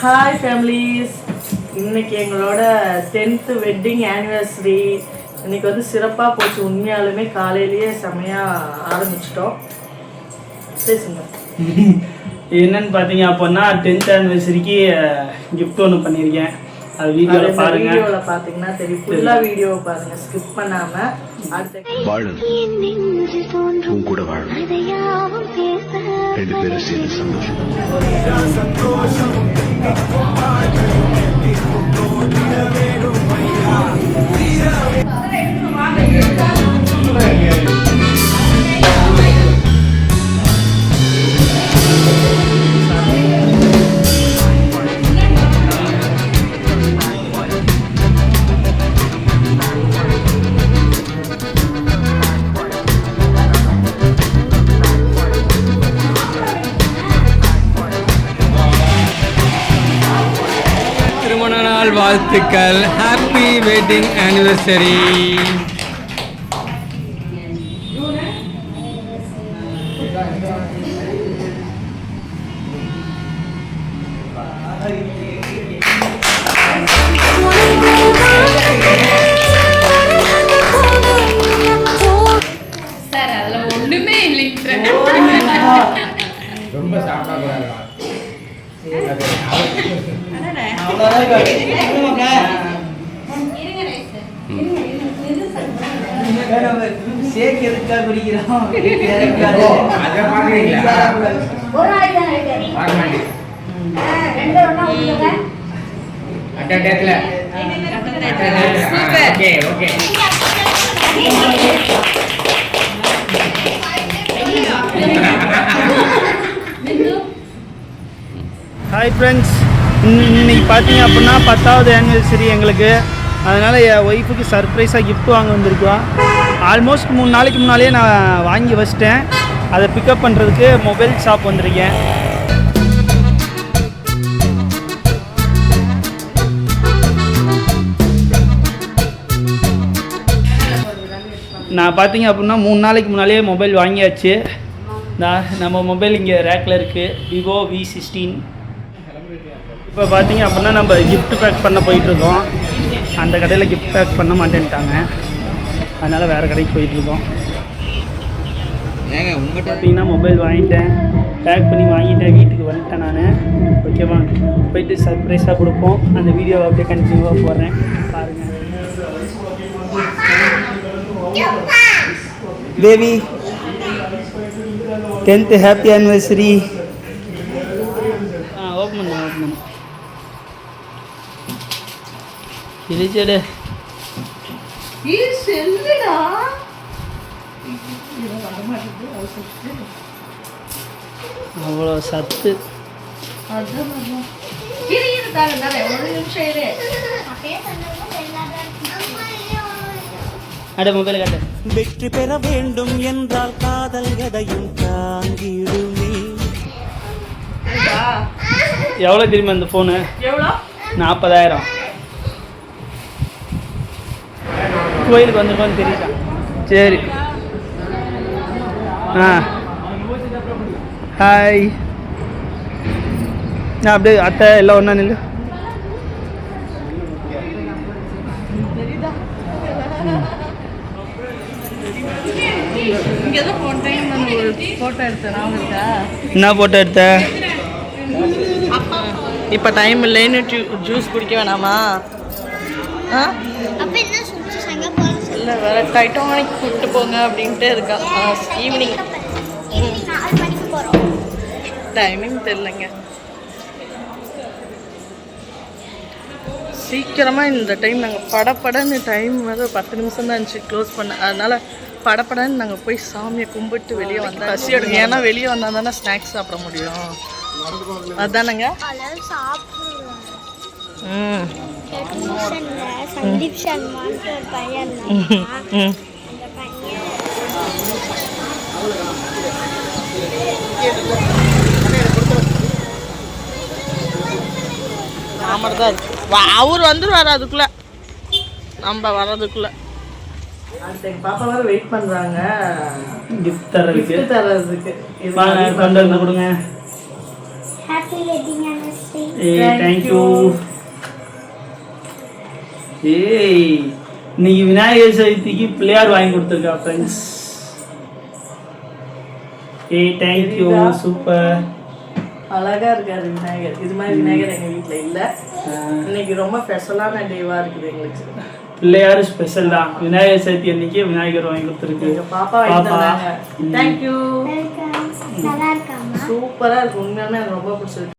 Hi families, இன்னைக்கு எங்களோட 10th wedding anniversary. இன்னைக்கு வந்து சிறப்பாக போச்சு. உண்மையாலுமே காலையிலேயே செமையாக ஆரம்பிச்சிட்டோம். பேசுங்க. என்னன்னு பார்த்தீங்க அப்படின்னா 10th ஆனிவர்சரிக்கு கிஃப்ட் ஒன்று பண்ணியிருக்கேன். அது வீடியோவில் பாருங்க. வீடியோவில் பார்த்தீங்கன்னா தெரியும். ஃபுல்லாக வீடியோவை பாருங்கள், ஸ்கிப் பண்ணாமல். உன் கூட வாழணும், 2 பேரும் சேர்ந்து சந்தோஷம். வாழ்த்துக்கள். Happy wedding anniversary. சார் அதில் ஒன்றுமே இல்லைங்க. ரொம்ப சாப்பிடக்கூடாது. ஹாய் ஃப்ரெண்ட்ஸ், இன்னைக்கு பார்த்தீங்க அப்படின்னா 10வது ஆனிவர்சரி எங்களுக்கு. அதனால் என் ஒய்ஃபுக்கு சர்ப்ரைஸாக கிஃப்ட் வாங்க வந்திருக்கோம். ஆல்மோஸ்ட் 3 நாளைக்கு முன்னாலே நான் வாங்கி வச்சிட்டேன். அதை பிக்கப் பண்ணுறதுக்கு மொபைல் ஷாப் வந்திருக்கேன். நான் பார்த்தீங்க அப்படின்னா 3 நாளைக்கு முன்னாலே மொபைல் வாங்கியாச்சு. நம்ம மொபைல் இங்கே ரேக்கில் இருக்குது, விவோ V16. இப்போ பார்த்தீங்க அப்படின்னா நம்ம கிஃப்ட் பேக் பண்ண போயிட்டுருக்கோம். அந்த கடையில் கிஃப்ட் பேக் பண்ண மாட்டேன்ட்டாங்க, அதனால் வேறு கடைக்கு போயிட்டுருக்கோம். பார்த்தீங்கன்னா மொபைல் வாங்கிட்டேன், பேக் பண்ணி வாங்கிட்டேன், வீட்டுக்கு வந்துட்டேன் நான். ஓகேவா, போயிட்டு சர்ப்ரைஸாக கொடுப்போம். அந்த வீடியோவை அப்படியே கண்டினியூவாக போடுறேன், பாருங்கள். Baby 10th happy anniversary. Open பண்ணு இடிச்சடு. அவ்வளோ சத்து. அட மொபைல் காட்டு. வெற்றி பெற வேண்டும் என்றால் காதல் எதையும் தாங்கிடுமே. எவ்வளோ தெரியுமா இந்த ஃபோனு? 40,000. கோயிலுக்கு வந்திருக்கோன்னு தெரியுதா? சரி. ஹாய். நான் அப்படியே அத்தை எல்லாம் ஒன்றா நில்லு. என்ன ஃபோட்டோ எடுத்த? இப்போ டைம் இல்லைன்னு ஜூஸ் குடிக்க வேணாமா? இல்லை, வேற டைட்டானிக் கூப்பிட்டு போங்க அப்படின்ட்டு இருக்கா. ஈவினிங் டைமிங் தெரிலங்க. சீக்கிரமாக இந்த டைம் நாங்கள் படப்படன்னு டைம் வந்து 10 நிமிஷம் தான் இருந்துச்சு க்ளோஸ் பண்ண. அதனால் படப்படன்னு நாங்கள் போய் சாமியை கும்பிட்டு வெளியே வந்தோம். பசி எடுங்க, ஏன்னா வெளியே வந்தால் தானே ஸ்நாக்ஸ் சாப்பிட முடியும். அதுதானங்க. சந்தீப் சர்மான்னு ஒரு பையன். தான் இருக்கு. அவர் வந்துருவாரு அதுக்குள்ள, நம்ம வர்றதுக்குள்ள. பாப்பா வர வெயிட் பண்றாங்க கிஃப்ட் தரதுக்கு. தரதுக்கு. கொண்டு வந்து கொடுங்க. Happy wedding anniversary. தேங்க்யூ. ஏய் இன்னைக்கு விநாயகர் சதுர்த்திக்கு பிள்ளையார் வாங்கி கொடுத்துருக்கா ஃப்ரெண்ட்ஸ். தேங்க்யூ. சூப்பர். அழகா இருக்காரு விநாயகர். இது மாதிரி விநாயகர் எங்க வீட்ல இல்ல. இன்னைக்கு ரொம்ப ஸ்பெஷலான டேவா இருக்குது எங்களுக்கு. பிள்ளையார் ஸ்பெஷல் தான். விநாயகர் சதுர்த்தி அன்னைக்கு விநாயகர் வாங்கி கொடுத்துருக்கு. எங்க பாப்பா வாங்கிட்டாங்க. தேங்க்யூ. நல்லா இருக்காமா? சூப்பரா இருக்கு. உண்மையாலுமே எனக்கு ரொம்ப பிடிச்சிருக்கு.